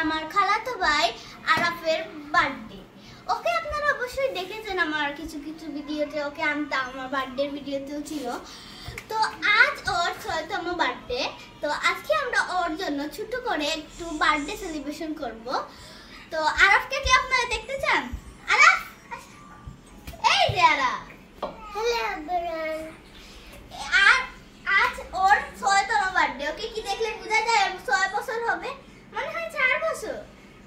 আমার খালাতো ভাই আরাফের বার্থডে। ওকে আপনারা অবশ্যই দেখেছেন আমার কিছু কিছু ভিডিওতে, ওকে আনতাম, আমার বার্থডের ভিডিওতেও ছিল। তো আজ ওর 6তম বার্থডে। তো আজকে আমরা ওর জন্য ছোট করে একটু বার্থডে সেলিব্রেশন করব। তো আরাফকে কি আপনারা দেখতে চান? আরাফ, এই যে আরাফ। Hello everyone. আজ ওর 6তম বার্থডে। ওকে কি দেখলে বোঝা যায় 6 বছর হবে? মনে হয় 4 বছর।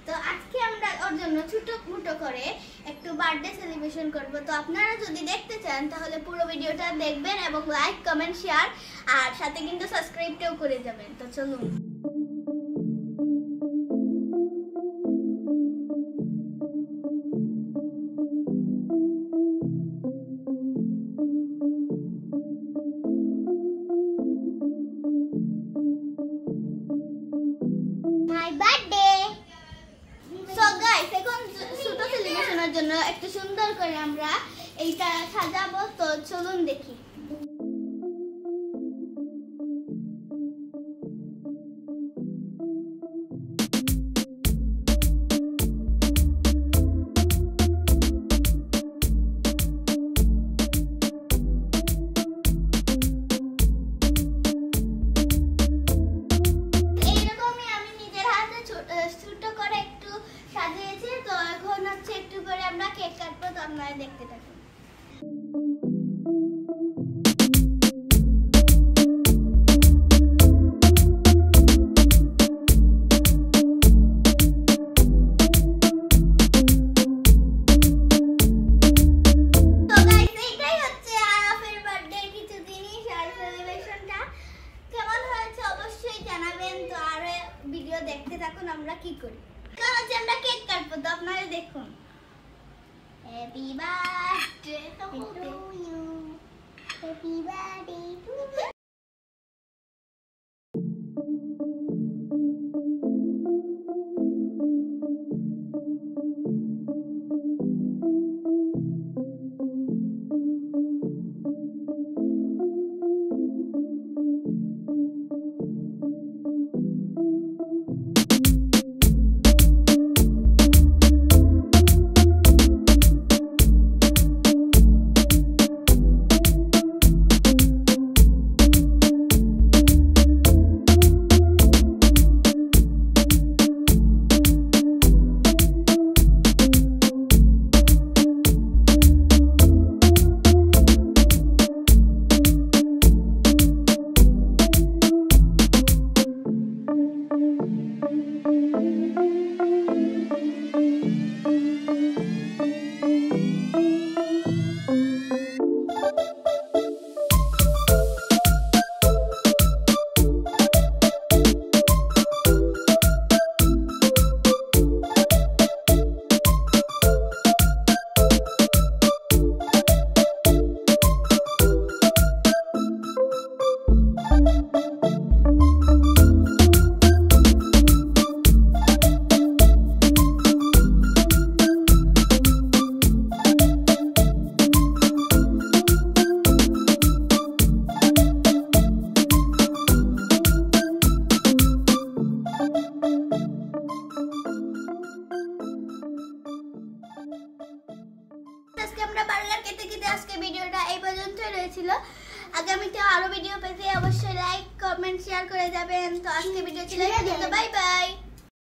তো আজকে আমরা ওর জন্য ছোট করে একটু বার্থডে সেলিব্রেশন করব। তো আপনারা যদি দেখতে চান তাহলে পুরো ভিডিওটা দেখবেন এবং লাইক, কমেন্ট, শেয়ার আর সাথে কিন্তু সাবস্ক্রাইবটাও করে যাবেন। তো চলুন। জন্য একটু সুন্দর করে আমরা এইটা সাজাবো। তো চলুন দেখি। এইরকমই আমি নিজের হাতে ছোট করে একটু সাজিয়েছি। তো এখন হচ্ছে একটু করে আমরা কেক কাটবো। তো আপনারা দেখতে থাকুন। তো গাইস, এইটাই হচ্ছে আরাফের বার্থডে কিছু জিনিস আর সেলিব্রেশনটা কেমন হয়েছে অবশ্যই জানাবেন। তো আর ভিডিও দেখতে থাকুন আমরা কি করি। কারণ হচ্ছে আমরা কেক কাটবো। তো আপনারা দেখুন। Happy birthday to you, happy birthday to you. আজকে আমরা বার্গার খেতে আজকে ভিডিওটা এই পর্যন্তই রয়েছিল। আগামীতে আরো ভিডিও পেতে অবশ্যই লাইক, কমেন্ট, শেয়ার করে যাবেন। তো আজকে ভিডিও ছিল, বাই বাই।